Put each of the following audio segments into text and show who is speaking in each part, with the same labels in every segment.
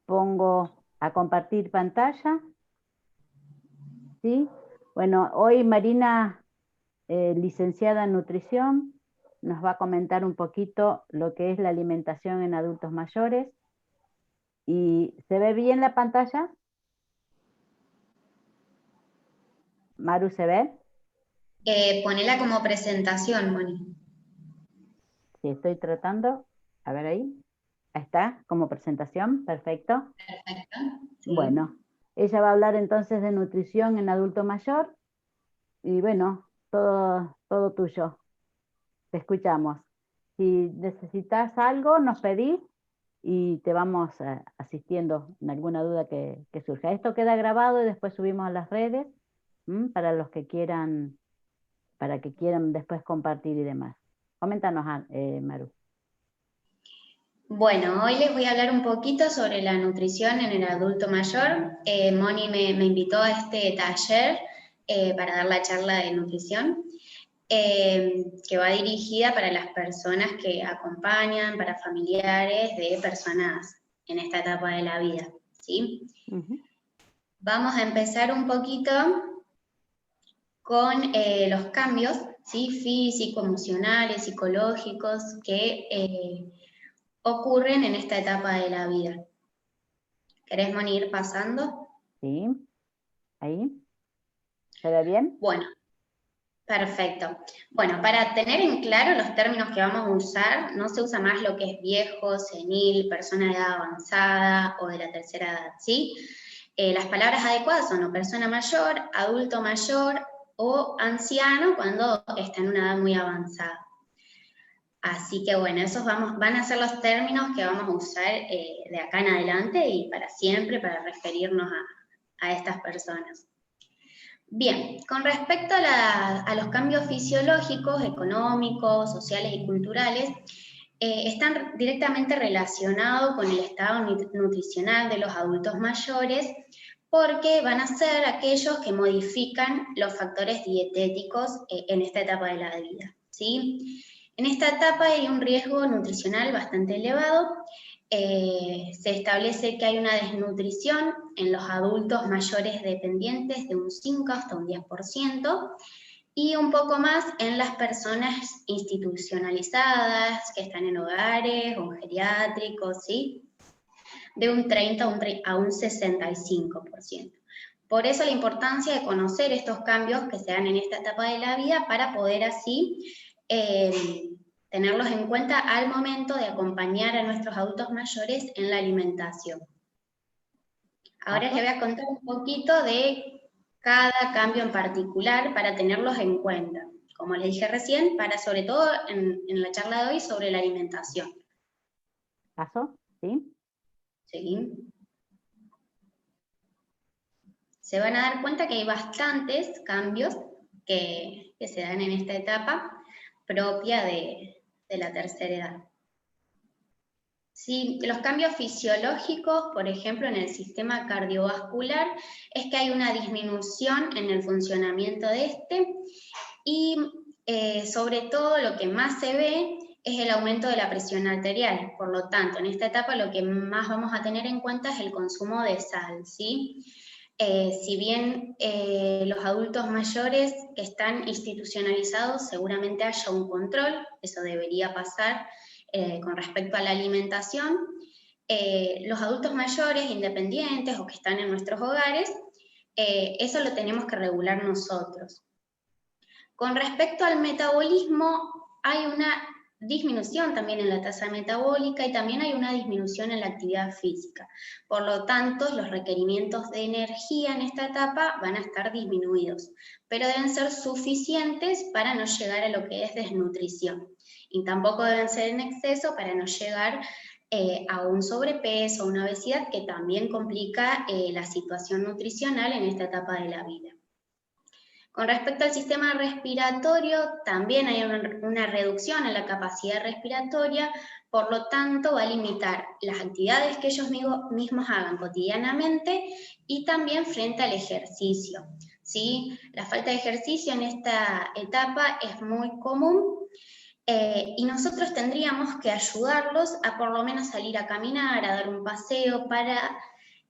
Speaker 1: Pongo a compartir pantalla. ¿Sí? Bueno, hoy Marina, licenciada en nutrición, nos va a comentar un poquito lo que es la alimentación en adultos mayores. ¿Y se ve bien la pantalla? Maru, ¿se ve?
Speaker 2: Ponela como presentación, Moni.
Speaker 1: Sí, estoy tratando. A ver ahí. Ahí está, como presentación, perfecto.
Speaker 2: Perfecto. Sí.
Speaker 1: Bueno, ella va a hablar entonces de nutrición en adulto mayor y bueno, todo tuyo. Te escuchamos. Si necesitas algo, nos pedís y te vamos asistiendo en alguna duda que surja. Esto queda grabado y después subimos a las redes, para los que quieran, para que quieran después compartir y demás. Coméntanos, Maru.
Speaker 2: Bueno, hoy les voy a hablar un poquito sobre la nutrición en el adulto mayor. Moni me invitó a este taller para dar la charla de nutrición, que va dirigida para las personas que acompañan, para familiares de personas en esta etapa de la vida, ¿sí?
Speaker 1: Ujú.
Speaker 2: Vamos a empezar un poquito con los cambios, ¿sí? Físicos, emocionales, psicológicos que ocurren en esta etapa de la vida. ¿Querés, Moni, ir pasando?
Speaker 1: Sí, ahí. ¿Se ve bien?
Speaker 2: Bueno, perfecto. Bueno, para tener en claro los términos que vamos a usar, no se usa más lo que es viejo, senil, persona de edad avanzada o de la tercera edad, ¿sí? Las palabras adecuadas son o persona mayor, adulto mayor o anciano cuando está en una edad muy avanzada. Así que bueno, esos van a ser los términos que vamos a usar de acá en adelante y para siempre para referirnos a estas personas. Bien, con respecto a los cambios fisiológicos, económicos, sociales y culturales, están directamente relacionados con el estado nutricional de los adultos mayores porque van a ser aquellos que modifican los factores dietéticos en esta etapa de la vida, ¿sí? En esta etapa hay un riesgo nutricional bastante elevado. Se establece que hay una desnutrición en los adultos mayores dependientes de un 5 hasta un 10% y un poco más en las personas institucionalizadas que están en hogares o geriátricos, ¿sí? De un 30 a un 65%. Por eso la importancia de conocer estos cambios que se dan en esta etapa de la vida para poder así tenerlos en cuenta al momento de acompañar a nuestros adultos mayores en la alimentación. Ahora les voy a contar un poquito de cada cambio en particular para tenerlos en cuenta. Como les dije recién, para sobre todo en la charla de hoy sobre la alimentación.
Speaker 1: ¿Paso? ¿Sí?
Speaker 2: ¿Sí? Se van a dar cuenta que hay bastantes cambios que se dan en esta etapa propia de la tercera edad. Sí, los cambios fisiológicos, por ejemplo, en el sistema cardiovascular, es que hay una disminución en el funcionamiento de este y sobre todo lo que más se ve es el aumento de la presión arterial. Por lo tanto, en esta etapa lo que más vamos a tener en cuenta es el consumo de sal, ¿sí? Si bien los adultos mayores que están institucionalizados seguramente haya un control, eso debería pasar con respecto a la alimentación, los adultos mayores independientes o que están en nuestros hogares, eso lo tenemos que regular nosotros. Con respecto al metabolismo, hay una disminución también en la tasa metabólica y también hay una disminución en la actividad física. Por lo tanto, los requerimientos de energía en esta etapa van a estar disminuidos, pero deben ser suficientes para no llegar a lo que es desnutrición. Y tampoco deben ser en exceso para no llegar a un sobrepeso, a una obesidad que también complica la situación nutricional en esta etapa de la vida. Con respecto al sistema respiratorio, también hay una reducción en la capacidad respiratoria, por lo tanto va a limitar las actividades que ellos mismos hagan cotidianamente y también frente al ejercicio, ¿sí? La falta de ejercicio en esta etapa es muy común Y nosotros tendríamos que ayudarlos a por lo menos salir a caminar, a dar un paseo para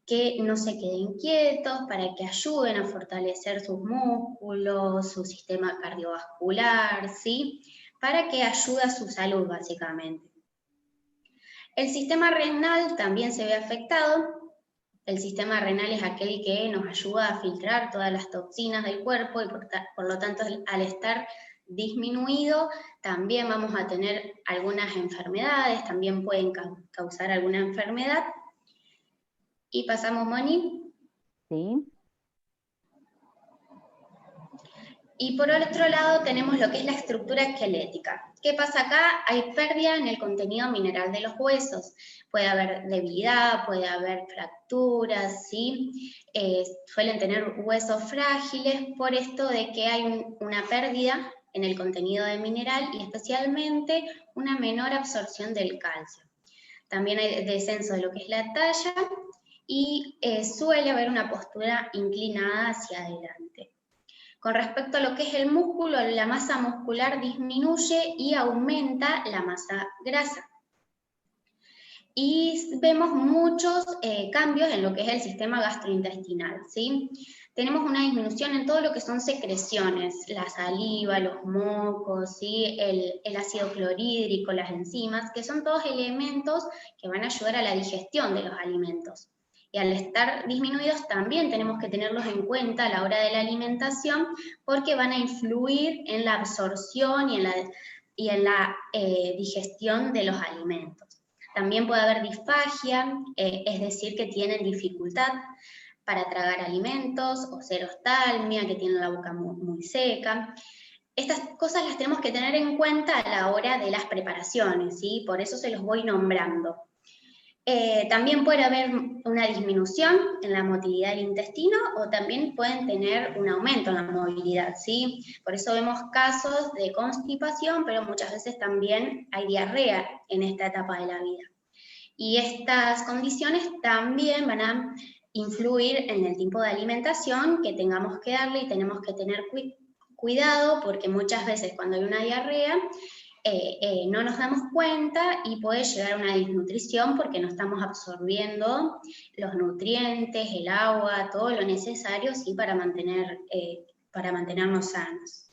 Speaker 2: que no se queden quietos, para que ayuden a fortalecer sus músculos, su sistema cardiovascular, ¿sí? Para que ayude a su salud, básicamente. El sistema renal también se ve afectado. El sistema renal es aquel que nos ayuda a filtrar todas las toxinas del cuerpo y por lo tanto al estar disminuido también vamos a tener algunas enfermedades, también pueden causar alguna enfermedad. Y pasamos, Moni.
Speaker 1: Sí.
Speaker 2: Y por otro lado tenemos lo que es la estructura esquelética. ¿Qué pasa acá? Hay pérdida en el contenido mineral de los huesos. Puede haber debilidad, puede haber fracturas, ¿sí? Suelen tener huesos frágiles por esto de que hay una pérdida en el contenido de mineral y especialmente una menor absorción del calcio. También hay descenso de lo que es la talla y suele haber una postura inclinada hacia adelante. Con respecto a lo que es el músculo, la masa muscular disminuye y aumenta la masa grasa. Y vemos muchos cambios en lo que es el sistema gastrointestinal, ¿sí? Tenemos una disminución en todo lo que son secreciones, la saliva, los mocos, ¿sí? El ácido clorhídrico, las enzimas, que son todos elementos que van a ayudar a la digestión de los alimentos. Y al estar disminuidos también tenemos que tenerlos en cuenta a la hora de la alimentación porque van a influir en la absorción y en la digestión de los alimentos. También puede haber disfagia, es decir, que tienen dificultad para tragar alimentos, o serostalmia, que tienen la boca muy seca. Estas cosas las tenemos que tener en cuenta a la hora de las preparaciones, ¿sí? Por eso se los voy nombrando. También puede haber una disminución en la motilidad del intestino o también pueden tener un aumento en la movilidad, ¿sí? Por eso vemos casos de constipación, pero muchas veces también hay diarrea en esta etapa de la vida. Y estas condiciones también van a influir en el tipo de alimentación que tengamos que darle y tenemos que tener cuidado porque muchas veces cuando hay una diarrea no nos damos cuenta y puede llegar a una desnutrición porque no estamos absorbiendo los nutrientes, el agua, todo lo necesario ¿sí? para mantenernos sanos.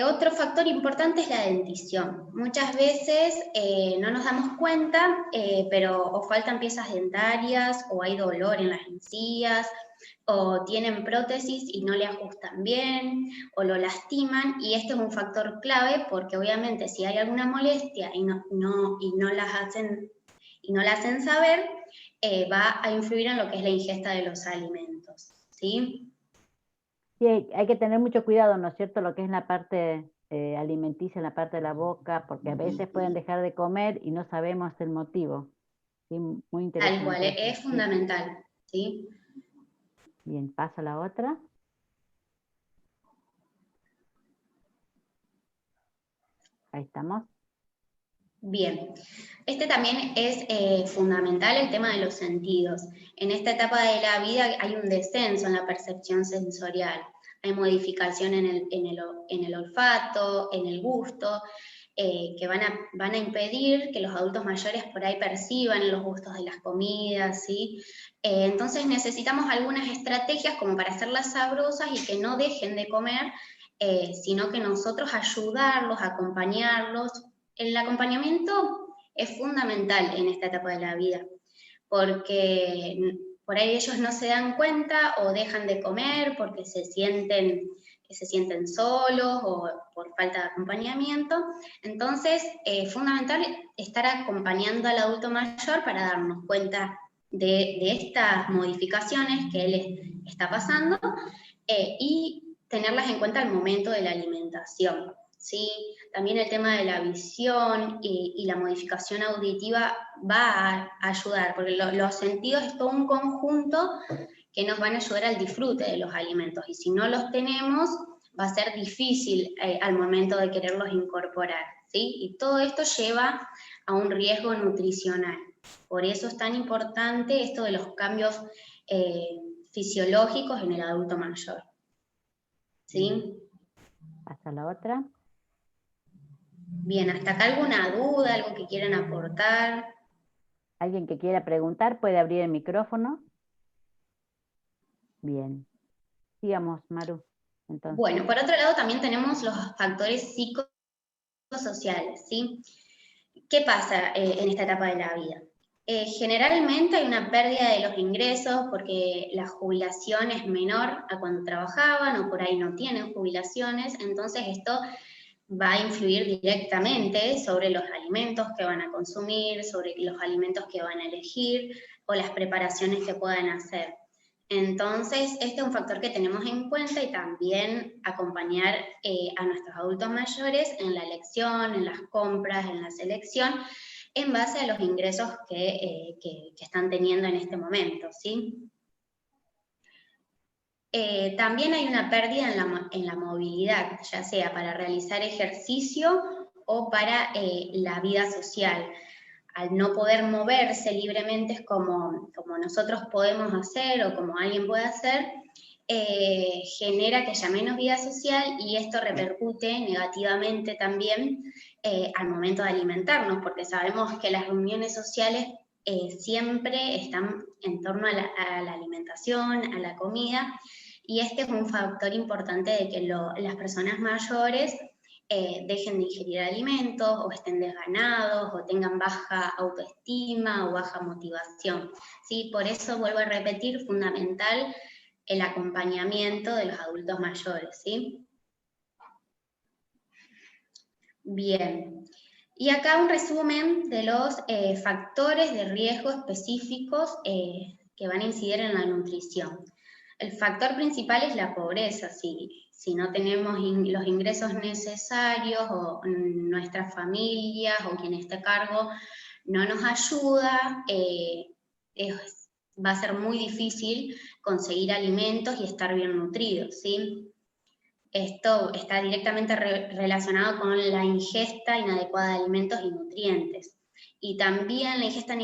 Speaker 2: Otro factor importante es la dentición. Muchas veces no nos damos cuenta, pero o faltan piezas dentarias, o hay dolor en las encías, o tienen prótesis y no le ajustan bien, o lo lastiman, y este es un factor clave porque obviamente si hay alguna molestia y no la hacen saber, va a influir en lo que es la ingesta de los alimentos, ¿sí?
Speaker 1: Sí, hay que tener mucho cuidado, ¿no es cierto? Lo que es la parte alimenticia, en la parte de la boca, porque a veces pueden dejar de comer y no sabemos el motivo. Sí, muy
Speaker 2: Tal cual,
Speaker 1: interesante.
Speaker 2: es fundamental, ¿sí?
Speaker 1: Bien, pasa la otra. Ahí estamos.
Speaker 2: Bien, este también es fundamental el tema de los sentidos. En esta etapa de la vida hay un descenso en la percepción sensorial, hay modificación en el olfato, en el gusto, que van a impedir que los adultos mayores por ahí perciban los gustos de las comidas, ¿sí? Entonces necesitamos algunas estrategias como para hacerlas sabrosas y que no dejen de comer, sino que nosotros ayudarlos, acompañarlos. El acompañamiento es fundamental en esta etapa de la vida, porque por ahí ellos no se dan cuenta o dejan de comer porque se sienten solos o por falta de acompañamiento. Entonces, es fundamental estar acompañando al adulto mayor para darnos cuenta de estas modificaciones que él está pasando y tenerlas en cuenta al momento de la alimentación. ¿Sí? También el tema de la visión y la modificación auditiva va a ayudar, porque los sentidos es todo un conjunto que nos van a ayudar al disfrute de los alimentos, y si no los tenemos, va a ser difícil al momento de quererlos incorporar, ¿sí? Y todo esto lleva a un riesgo nutricional. Por eso es tan importante esto de los cambios fisiológicos en el adulto mayor. ¿Sí?
Speaker 1: Pasa la otra.
Speaker 2: Bien, ¿hasta acá alguna duda, algo que quieran aportar?
Speaker 1: ¿Alguien que quiera preguntar puede abrir el micrófono? Bien. Sigamos, Maru. Entonces,
Speaker 2: Bueno, por otro lado también tenemos los factores psicosociales, ¿sí? ¿Qué pasa en esta etapa de la vida? Generalmente hay una pérdida de los ingresos porque la jubilación es menor a cuando trabajaban o por ahí no tienen jubilaciones, entonces esto va a influir directamente sobre los alimentos que van a consumir, sobre los alimentos que van a elegir o las preparaciones que puedan hacer. Entonces, este es un factor que tenemos en cuenta y también acompañar a nuestros adultos mayores en la elección, en las compras, en la selección, en base a los ingresos que están teniendo en este momento, ¿sí? También hay una pérdida en la movilidad, ya sea para realizar ejercicio o para la vida social. Al no poder moverse libremente es como nosotros podemos hacer o como alguien puede hacer, genera que haya menos vida social y esto repercute negativamente también al momento de alimentarnos, porque sabemos que las reuniones sociales siempre están en torno a la alimentación, a la comida, y este es un factor importante de que las personas mayores dejen de ingerir alimentos o estén desganados o tengan baja autoestima o baja motivación. ¿Sí? Por eso, vuelvo a repetir, fundamental el acompañamiento de los adultos mayores. ¿Sí? Bien. Y acá un resumen de los factores de riesgo específicos que van a incidir en la nutrición. El factor principal es la pobreza. Si no tenemos los ingresos necesarios o nuestras familias o quien esté a cargo no nos ayuda, va a ser muy difícil conseguir alimentos y estar bien nutridos, ¿sí? Esto está directamente relacionado con la ingesta inadecuada de alimentos y nutrientes. Y también la ingesta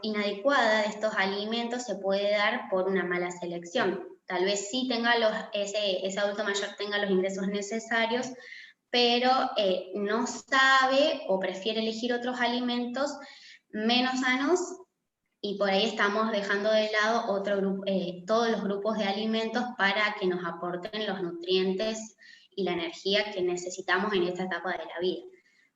Speaker 2: inadecuada de estos alimentos se puede dar por una mala selección. Tal vez sí tenga ese adulto mayor tenga los ingresos necesarios, pero no sabe o prefiere elegir otros alimentos menos sanos y por ahí estamos dejando de lado todos los grupos de alimentos para que nos aporten los nutrientes y la energía que necesitamos en esta etapa de la vida.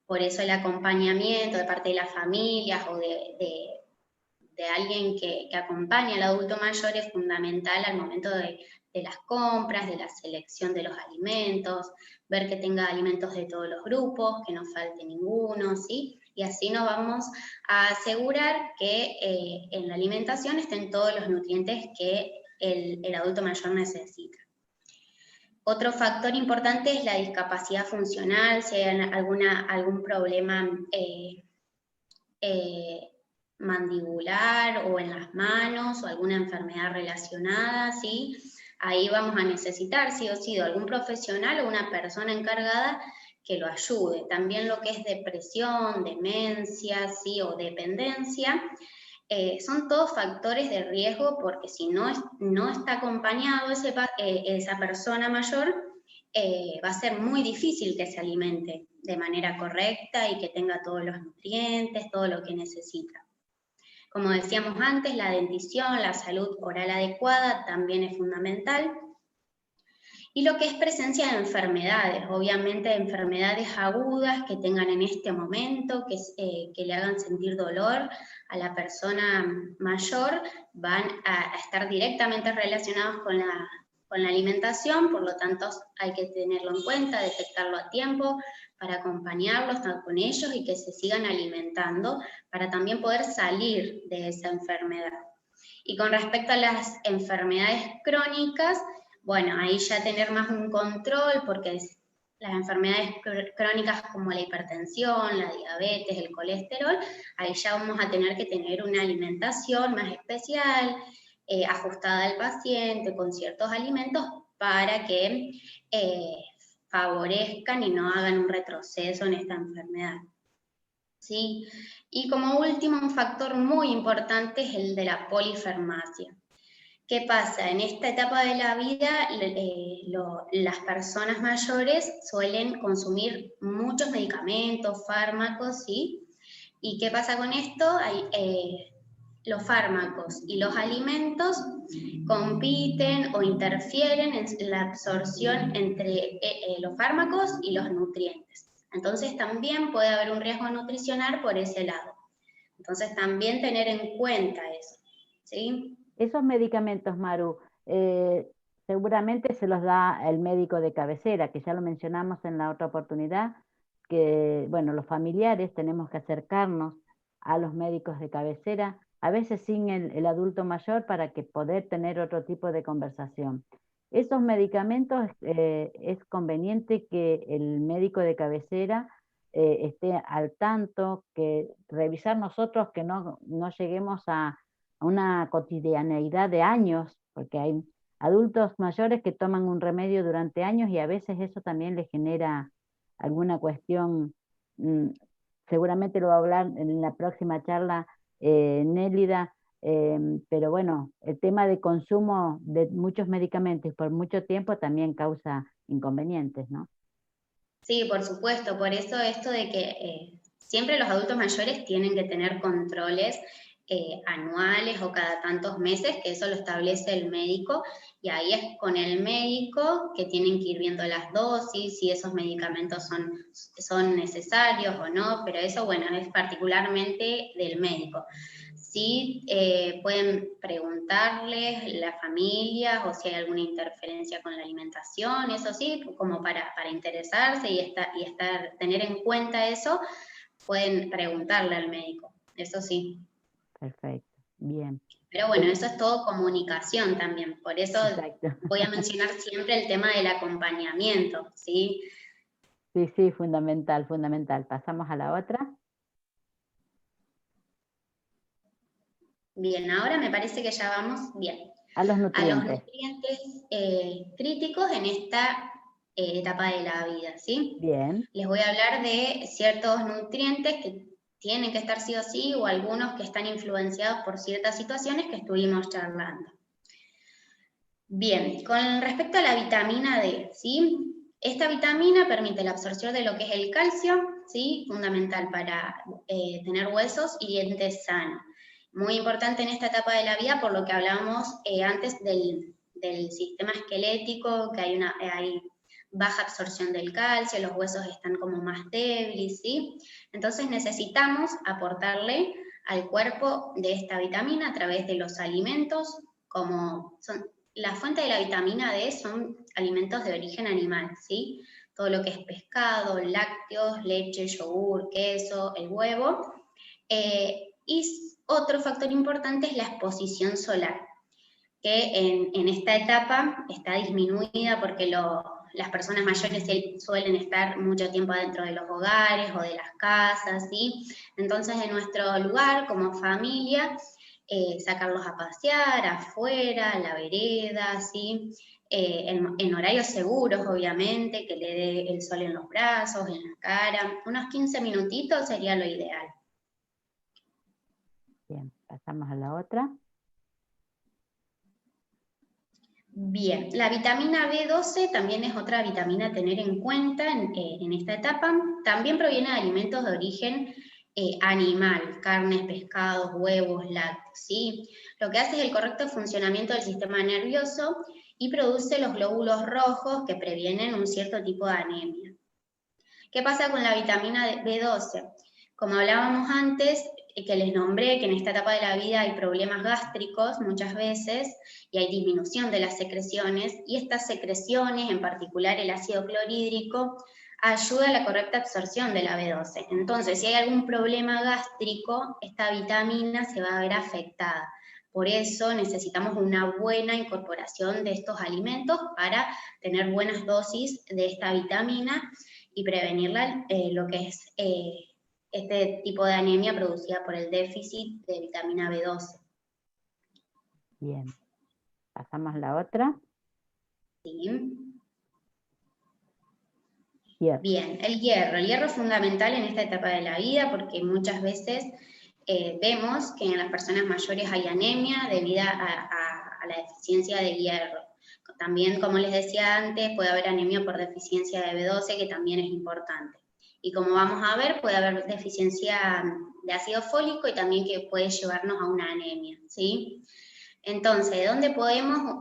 Speaker 2: Por eso el acompañamiento de parte de las familias o de alguien que acompañe al adulto mayor es fundamental al momento de las compras, de la selección de los alimentos, ver que tenga alimentos de todos los grupos, que no falte ninguno, ¿sí? Y así nos vamos a asegurar que en la alimentación estén todos los nutrientes que el adulto mayor necesita. Otro factor importante es la discapacidad funcional, si hay algún problema mandibular o en las manos o alguna enfermedad relacionada, ¿sí? Ahí vamos a necesitar sí o sí de algún profesional o una persona encargada que lo ayude. También lo que es depresión, demencia, ¿sí? O dependencia, son todos factores de riesgo porque si no está acompañado esa persona mayor, va a ser muy difícil que se alimente de manera correcta y que tenga todos los nutrientes, todo lo que necesita. Como decíamos antes, la dentición, la salud oral adecuada también es fundamental. Y lo que es presencia de enfermedades, obviamente enfermedades agudas que tengan en este momento, que le hagan sentir dolor a la persona mayor, van a estar directamente relacionados con la alimentación, por lo tanto hay que tenerlo en cuenta, detectarlo a tiempo para acompañarlos, estar con ellos y que se sigan alimentando para también poder salir de esa enfermedad. Y con respecto a las enfermedades crónicas, bueno, ahí ya tener más un control porque las enfermedades crónicas como la hipertensión, la diabetes, el colesterol, ahí ya vamos a tener que tener una alimentación más especial, ajustada al paciente, con ciertos alimentos para que favorezcan y no hagan un retroceso en esta enfermedad. ¿Sí? Y como último, un factor muy importante es el de la polifarmacia. ¿Qué pasa? En esta etapa de la vida, las personas mayores suelen consumir muchos medicamentos, fármacos, ¿sí? ¿Y qué pasa con esto? Los fármacos y los alimentos compiten o interfieren en la absorción entre los fármacos y los nutrientes. Entonces también puede haber un riesgo nutricional por ese lado. Entonces también tener en cuenta eso, ¿sí?
Speaker 1: Esos medicamentos, Maru, seguramente se los da el médico de cabecera, que ya lo mencionamos en la otra oportunidad, que, bueno, los familiares tenemos que acercarnos a los médicos de cabecera, a veces sin el adulto mayor, para que poder tener otro tipo de conversación. Esos medicamentos, es conveniente que el médico de cabecera esté al tanto, que revisar nosotros que no lleguemos a una cotidianeidad de años, porque hay adultos mayores que toman un remedio durante años y a veces eso también les genera alguna cuestión. mm, Seguramente lo va a hablar en la próxima charla Nélida, pero bueno, el tema de consumo de muchos medicamentos por mucho tiempo también causa inconvenientes, ¿no?
Speaker 2: Sí, por supuesto, por eso esto de que siempre los adultos mayores tienen que tener controles anuales o cada tantos meses, que eso lo establece el médico, y ahí es con el médico que tienen que ir viendo las dosis, si esos medicamentos son necesarios o no, pero eso, bueno, es particularmente del médico. Sí, pueden preguntarles las familias o si hay alguna interferencia con la alimentación, eso sí, como para interesarse y tener en cuenta eso, pueden preguntarle al médico, eso sí.
Speaker 1: Perfecto, bien.
Speaker 2: Pero bueno, eso es todo comunicación también, por eso
Speaker 1: Exacto.
Speaker 2: voy a mencionar siempre el tema del acompañamiento, ¿sí?
Speaker 1: Sí, sí, fundamental, fundamental. Pasamos a la otra.
Speaker 2: Bien, ahora me parece que ya vamos bien.
Speaker 1: A los
Speaker 2: A los
Speaker 1: nutrientes.
Speaker 2: nutrientes críticos en esta etapa de la vida, ¿sí?
Speaker 1: Bien,
Speaker 2: Les voy a hablar de ciertos nutrientes que tienen que estar sí o sí, o algunos que están influenciados por ciertas situaciones que estuvimos charlando. Bien, con respecto a la vitamina D, ¿sí? Esta vitamina permite la absorción de lo que es el calcio, ¿sí? Fundamental para tener huesos y dientes sanos. Muy importante en esta etapa de la vida, por lo que hablábamos antes del sistema esquelético, que hay baja absorción del calcio, los huesos están como más débiles, ¿sí? Entonces necesitamos aportarle al cuerpo de esta vitamina a través de los alimentos, como son la fuente de la vitamina D son alimentos de origen animal, ¿sí? Todo lo que es pescado, lácteos, leche, yogur, queso, el huevo. Y otro factor importante es la exposición solar, que en esta etapa está disminuida porque las personas mayores suelen estar mucho tiempo dentro de los hogares o de las casas, ¿sí? Entonces, en nuestro lugar, como familia, sacarlos a pasear afuera, a la vereda, ¿sí? En horarios seguros, obviamente, que le dé el sol en los brazos, en la cara. Unos 15 minutitos sería lo ideal.
Speaker 1: bien. Pasamos a la otra.
Speaker 2: Bien, la vitamina B12 también es otra vitamina a tener en cuenta en esta etapa. También proviene de alimentos de origen animal, carnes, pescados, huevos, lácteos, ¿sí? Lo que hace es el correcto funcionamiento del sistema nervioso y produce los glóbulos rojos que previenen un cierto tipo de anemia. ¿Qué pasa con la vitamina B12? Como hablábamos antes, que les nombré que en esta etapa de la vida hay problemas gástricos muchas veces y hay disminución de las secreciones, y estas secreciones, en particular el ácido clorhídrico, ayuda a la correcta absorción de la B12. Entonces, si hay algún problema gástrico, esta vitamina se va a ver afectada. Por eso necesitamos una buena incorporación de estos alimentos para tener buenas dosis de esta vitamina y prevenir lo que es este tipo de anemia producida por el déficit de vitamina B12.
Speaker 1: Bien. Pasamos a la otra.
Speaker 2: ¿Sí?
Speaker 1: Hierro.
Speaker 2: Bien, el hierro. El hierro es fundamental en esta etapa de la vida porque muchas veces vemos que en las personas mayores hay anemia debido a a la deficiencia de hierro. También, como les decía antes, puede haber anemia por deficiencia de B12, que también es importante. Y como vamos a ver, puede haber deficiencia de ácido fólico y también que puede llevarnos a una anemia, ¿sí? Entonces, ¿dónde podemos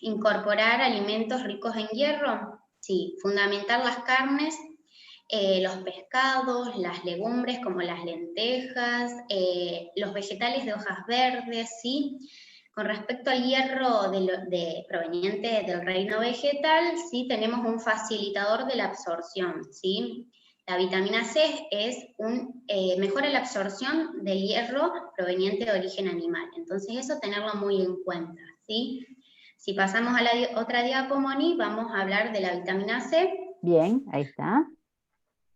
Speaker 2: incorporar alimentos ricos en hierro? Sí, fundamental las carnes, los pescados, las legumbres como las lentejas, los vegetales de hojas verdes, ¿sí? Con respecto al hierro proveniente del reino vegetal, sí tenemos un facilitador de la absorción, ¿sí? La vitamina C mejora la absorción del hierro proveniente de origen animal. Entonces eso tenerlo muy en cuenta, ¿sí? Si pasamos a la otra diapo, Moni, vamos a hablar de la vitamina C.
Speaker 1: Bien, ahí está.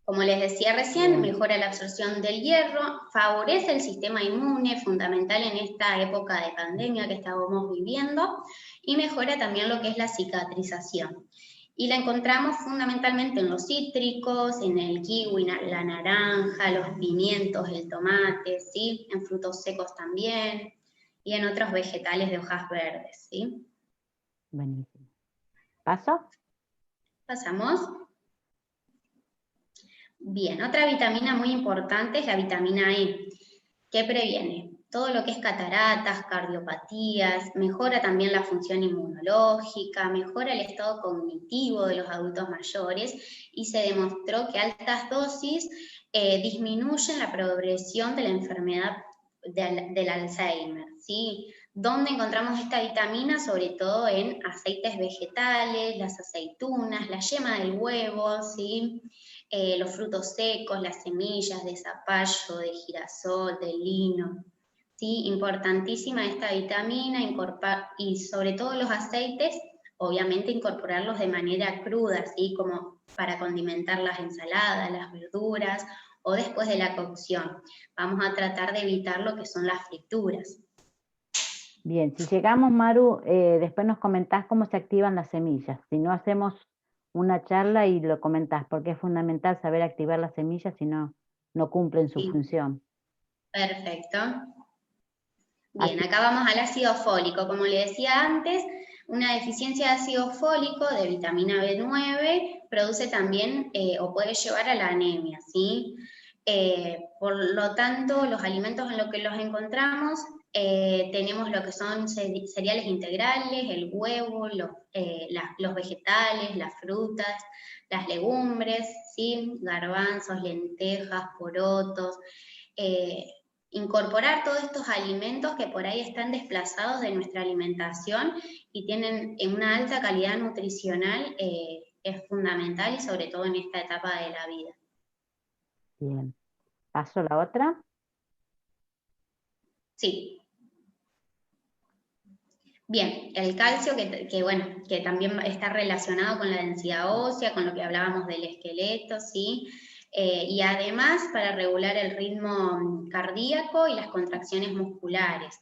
Speaker 2: Como les decía recién, mejora la absorción del hierro, favorece el sistema inmune, fundamental en esta época de pandemia que estábamos viviendo, y mejora también lo que es la cicatrización. Y la encontramos fundamentalmente en los cítricos, en el kiwi, la naranja, los pimientos, el tomate, ¿sí? En frutos secos también, y en otros vegetales de hojas verdes, ¿sí?
Speaker 1: Buenísimo. ¿Paso?
Speaker 2: Pasamos. Bien, otra vitamina muy importante es la vitamina E, que previene todo lo que es cataratas, cardiopatías, mejora también la función inmunológica, mejora el estado cognitivo de los adultos mayores y se demostró que altas dosis disminuyen la progresión de la enfermedad del Alzheimer, ¿sí? ¿Dónde encontramos esta vitamina? Sobre todo en aceites vegetales, las aceitunas, la yema del huevo, ¿sí? Los frutos secos, las semillas de zapallo, de girasol, de lino. ¿Sí? Importantísima esta vitamina, y sobre todo los aceites, obviamente incorporarlos de manera cruda, ¿sí? Como para condimentar las ensaladas, las verduras, o después de la cocción. Vamos a tratar de evitar lo que son las frituras.
Speaker 1: Bien, si llegamos, Maru, después nos comentás cómo se activan las semillas. Si no, hacemos una charla y lo comentás, porque es fundamental saber activar las semillas, si no, no cumplen su función.
Speaker 2: Perfecto. Bien, acá vamos al ácido fólico. Como le decía antes, una deficiencia de ácido fólico de vitamina B9 produce también o puede llevar a la anemia, ¿sí? Por lo tanto, los alimentos en los que los encontramos, tenemos lo que son cereales integrales, el huevo, los vegetales, las frutas, las legumbres, ¿sí? Garbanzos, lentejas, porotos, incorporar todos estos alimentos que por ahí están desplazados de nuestra alimentación y tienen una alta calidad nutricional, es fundamental y sobre todo en esta etapa de la vida.
Speaker 1: Bien. ¿Paso a la otra?
Speaker 2: Sí. Bien, el calcio que también está relacionado con la densidad ósea, con lo que hablábamos del esqueleto, ¿sí? Y además para regular el ritmo cardíaco y las contracciones musculares.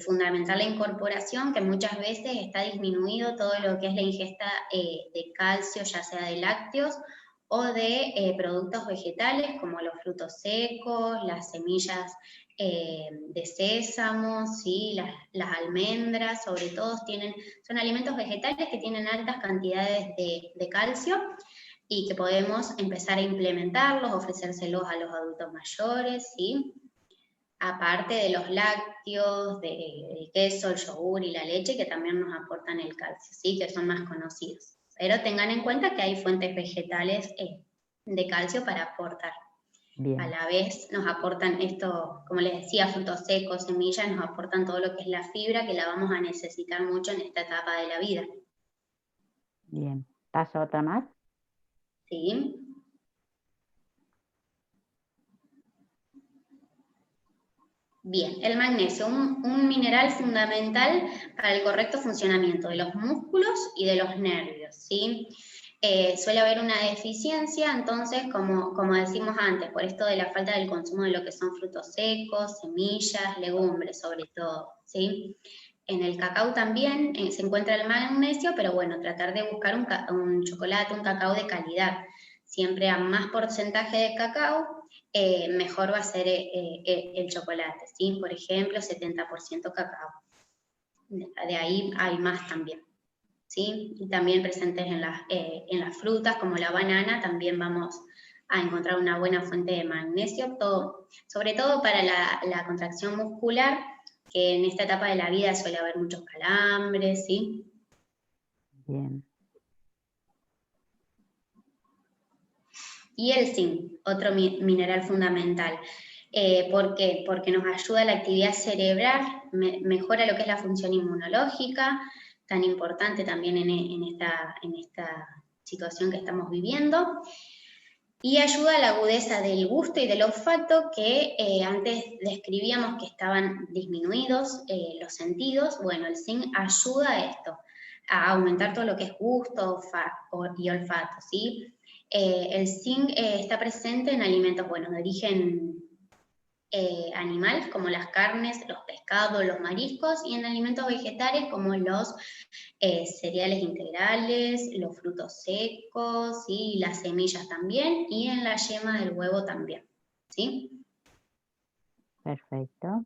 Speaker 2: Fundamental la incorporación, que muchas veces está disminuido todo lo que es la ingesta de calcio, ya sea de lácteos o de productos vegetales como los frutos secos, las semillas de sésamo, ¿sí? Las almendras, sobre todo son alimentos vegetales que tienen altas cantidades de calcio y que podemos empezar a implementarlos, ofrecérselos a los adultos mayores, ¿sí? Aparte de los lácteos, del queso, el yogur y la leche, que también nos aportan el calcio, ¿sí? Que son más conocidos. Pero tengan en cuenta que hay fuentes vegetales de calcio para aportar. Bien. A la vez nos aportan esto, como les decía, frutos secos, semillas, nos aportan todo lo que es la fibra, que la vamos a necesitar mucho en esta etapa de la vida.
Speaker 1: Bien. ¿Paso otra más?
Speaker 2: Sí. Bien, el magnesio, un mineral fundamental para el correcto funcionamiento de los músculos y de los nervios, ¿sí? Suele haber una deficiencia, entonces, como decimos antes, por esto de la falta del consumo de lo que son frutos secos, semillas, legumbres, sobre todo, ¿sí? En el cacao también se encuentra el magnesio, pero bueno, tratar de buscar un chocolate, un cacao de calidad. Siempre a más porcentaje de cacao, mejor va a ser el chocolate, ¿sí? Por ejemplo, 70% cacao. de ahí hay más también, ¿sí? Y también presentes en las frutas, como la banana, también vamos a encontrar una buena fuente de magnesio, todo, sobre todo para la contracción muscular, que en esta etapa de la vida suele haber muchos calambres, ¿sí?
Speaker 1: Bien.
Speaker 2: Y el zinc, otro mineral fundamental. ¿Por qué? Porque nos ayuda a la actividad cerebral, mejora lo que es la función inmunológica, tan importante también en esta situación que estamos viviendo, y ayuda a la agudeza del gusto y del olfato, que antes describíamos que estaban disminuidos los sentidos. Bueno, el zinc ayuda a esto, a aumentar todo lo que es gusto y olfato, ¿sí? El zinc está presente en alimentos, bueno, de origen animal, como las carnes, los pescados, los mariscos, y en alimentos vegetales como los cereales integrales, los frutos secos, y las semillas también, y en la yema del huevo también, ¿sí?
Speaker 1: Perfecto.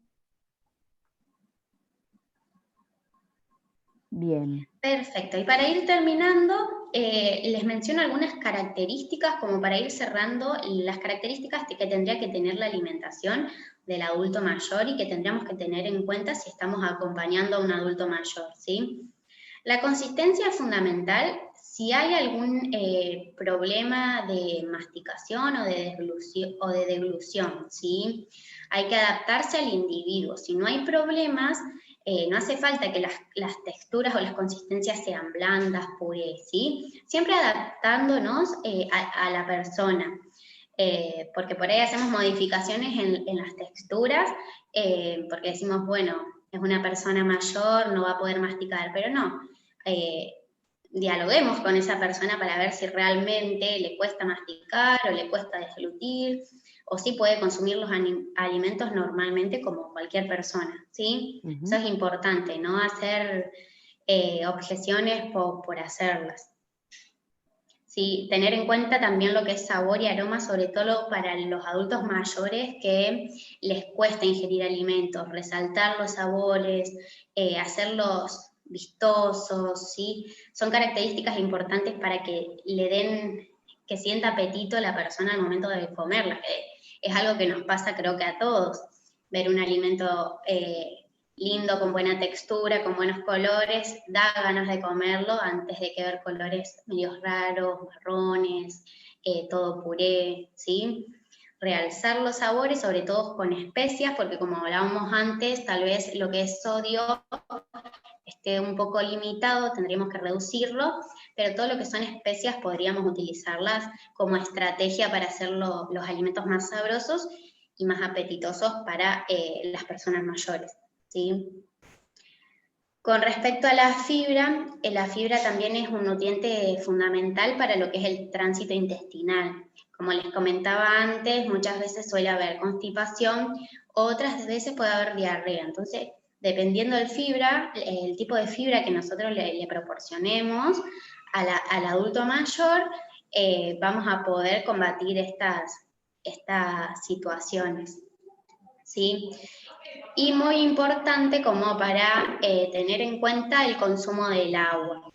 Speaker 1: Bien.
Speaker 2: Perfecto, y para ir terminando, les menciono algunas características, como para ir cerrando, las características que tendría que tener la alimentación del adulto mayor y que tendríamos que tener en cuenta si estamos acompañando a un adulto mayor, ¿sí? La consistencia es fundamental. Si hay algún problema de masticación o de deglución, ¿sí? Hay que adaptarse al individuo. Si no hay problemas, no hace falta que las texturas o las consistencias sean blandas, purés, ¿sí? Siempre adaptándonos a la persona. Porque por ahí hacemos modificaciones en las texturas, porque decimos, bueno, es una persona mayor, no va a poder masticar, pero no. Dialoguemos con esa persona para ver si realmente le cuesta masticar o le cuesta deglutir, o si puede consumir los alimentos normalmente como cualquier persona, ¿sí? Eso es importante, no hacer objeciones por hacerlas. Sí, tener en cuenta también lo que es sabor y aroma, sobre todo para los adultos mayores que les cuesta ingerir alimentos, resaltar los sabores, hacerlos vistosos, ¿sí? Son características importantes para que le den, que sienta apetito la persona al momento de comerla, que es algo que nos pasa creo que a todos, ver un alimento lindo, con buena textura, con buenos colores, da ganas de comerlo antes de que ver colores medio raros, marrones, todo puré, ¿sí? Realzar los sabores, sobre todo con especias, porque como hablábamos antes, tal vez lo que es sodio esté un poco limitado, tendríamos que reducirlo, pero todo lo que son especias podríamos utilizarlas como estrategia para hacer los alimentos más sabrosos y más apetitosos para las personas mayores, ¿sí? Con respecto a la fibra también es un nutriente fundamental para lo que es el tránsito intestinal. Como les comentaba antes, muchas veces suele haber constipación, otras veces puede haber diarrea. Entonces, dependiendo del el tipo de fibra que nosotros le proporcionemos al adulto mayor, vamos a poder combatir estas situaciones, ¿sí? Y muy importante como para tener en cuenta el consumo del agua.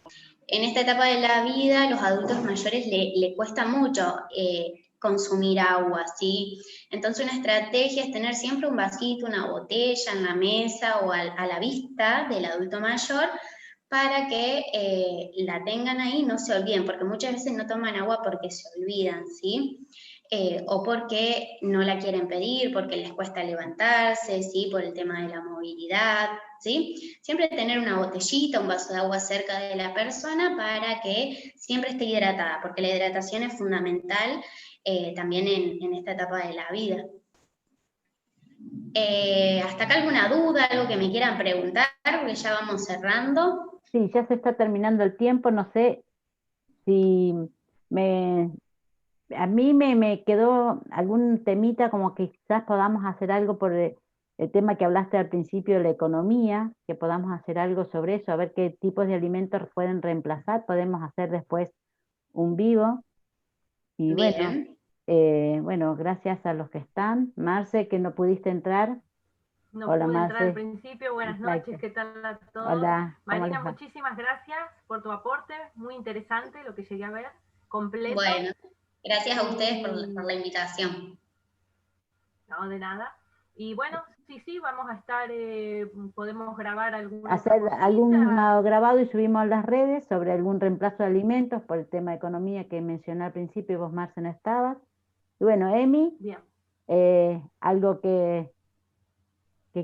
Speaker 2: En esta etapa de la vida, a los adultos mayores le cuesta mucho consumir agua, ¿sí? Entonces una estrategia es tener siempre un vasito, una botella en la mesa o a la vista del adulto mayor para que la tengan ahí y no se olviden, porque muchas veces no toman agua porque se olvidan, ¿sí? O porque no la quieren pedir, porque les cuesta levantarse, ¿sí? Por el tema de la movilidad, ¿sí? Siempre tener una botellita, un vaso de agua cerca de la persona para que siempre esté hidratada, porque la hidratación es fundamental también en esta etapa de la vida. ¿Hasta acá alguna duda, algo que me quieran preguntar? Porque ya vamos cerrando.
Speaker 1: Sí, ya se está terminando el tiempo, no sé si a mí me quedó algún temita como que quizás podamos hacer algo por el tema que hablaste al principio de la economía, que podamos hacer algo sobre eso, a ver qué tipos de alimentos pueden reemplazar, podemos hacer después un vivo. Y
Speaker 2: Bien.
Speaker 1: bueno, gracias a los que están. Marce, que no pudiste entrar,
Speaker 3: no
Speaker 1: Hola,
Speaker 3: pude entrar al
Speaker 1: Marce.
Speaker 3: principio. Buenas
Speaker 1: Exacto.
Speaker 3: noches, ¿qué tal a todos?
Speaker 1: Hola, ¿cómo
Speaker 3: Marina,
Speaker 1: les va?
Speaker 3: muchísimas gracias por tu aporte, muy interesante lo que llegué a ver, completo.
Speaker 2: Bueno, gracias a ustedes por la invitación.
Speaker 3: No, de nada. Y bueno, sí, vamos a estar, podemos grabar alguna
Speaker 1: Hacer
Speaker 3: otra cosita.
Speaker 1: algún grabado y subimos a las redes sobre algún reemplazo de alimentos por el tema de economía que mencioné al principio y vos, Marce, no estabas. Y bueno, Emi,
Speaker 3: Bien.
Speaker 1: algo que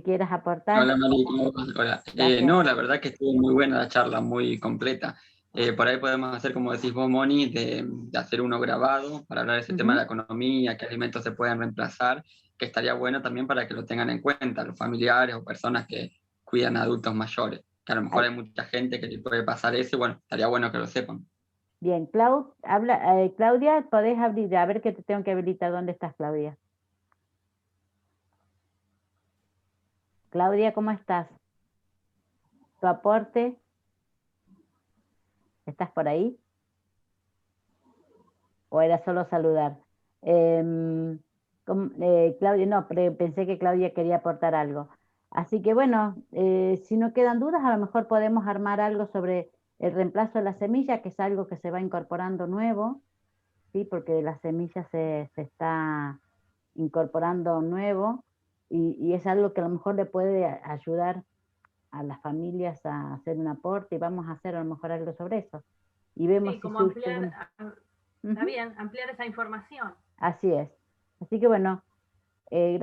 Speaker 1: quieras aportar.
Speaker 4: Hola Mari, ¿cómo vas? Hola.
Speaker 1: Gracias.
Speaker 4: No, la verdad que estuvo muy buena la charla, muy completa. Por ahí podemos hacer, como decís vos, Moni, de hacer uno grabado para hablar de ese tema de la economía, qué alimentos se pueden reemplazar, que estaría bueno también para que lo tengan en cuenta los familiares o personas que cuidan a adultos mayores, que a lo mejor hay mucha gente que le puede pasar eso y bueno, estaría bueno que lo sepan.
Speaker 1: Bien, Claudia, podés abrir, a ver que te tengo que habilitar. ¿Dónde estás, Claudia? Claudia, ¿cómo estás? ¿Tu aporte? ¿Estás por ahí? ¿O era solo saludar? Claudia, no, pensé que Claudia quería aportar algo. Así que bueno, si no quedan dudas, a lo mejor podemos armar algo sobre el reemplazo de la semilla, que es algo que se va incorporando nuevo, ¿sí? Porque la semilla se está incorporando nuevo y es algo que a lo mejor le puede ayudar a las familias a hacer un aporte y vamos a hacer a lo mejor algo sobre eso. Y vemos
Speaker 3: Sí,
Speaker 1: si
Speaker 3: como
Speaker 1: surge
Speaker 3: ampliar, está bien, ampliar esa información.
Speaker 1: Así es. Así que bueno, gracias.